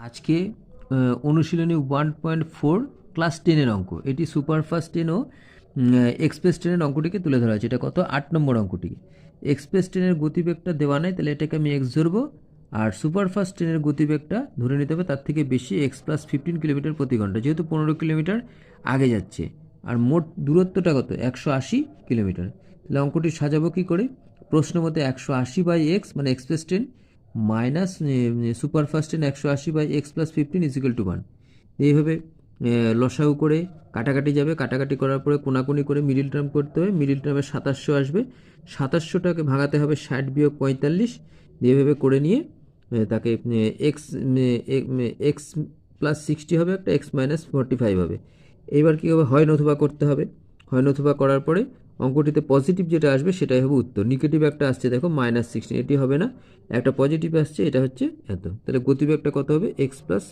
আজকে অনুশীলনী 1.4 ক্লাস 10-এর অঙ্ক। এটি সুপারফাস্ট 10 ও এক্সপ্রেস 10-এর অঙ্কটিকে তুলে ধরা হয়েছে। এটা কত 8 নম্বর অঙ্কটিকে। এক্সপ্রেস 10-এর গতিবেগটা দেওয়া নাই, তাহলে এটাকে আমি এক্স ধরবো, আর সুপারফাস্ট 10-এর গতিবেগটা ধরে নিতে হবে তার থেকে বেশি, এক্স প্লাস 15 কিলোমিটার প্রতি ঘন্টা, যেহেতু 15 কিলোমিটার আগে যাচ্ছে। আর মোট দূরত্বটা কত 180 কিলোমিটার। তাহলে অঙ্কটি সাজাবো কী করে? প্রশ্ন মতে 180/x মানে express 10 minus superfast 10 180/x plus 15 = 1। এইভাবে লসাগু করে কাটাকাটি যাবে, কাটাকাটি করার পরে কোনাকুনি করে মিডিল টার্ম করতে হবে। মিডিল টার্মে 2700 আসবে, 2700টাকে ভাঙাতে হবে 60 বিয়োগ 45, এইভাবে করে নিয়ে তাকে এক্স এক্স প্লাস 60 হবে, একটা এক্স মাইনাস 45 হবে। এইবার কী হবে, হয় নতুবা করতে হবে। হয় নতুবা করার পরে অঙ্কটিতে পজিটিভ যেটা আসবে সেটাই হবে উত্তর। নেগেটিভ একটা আসছে দেখো -16, এটি হবে না। একটা পজিটিভ আসছে, এটা হচ্ছে এত। তাহলে গতিবেগটা কত হবে, এক্স প্লাস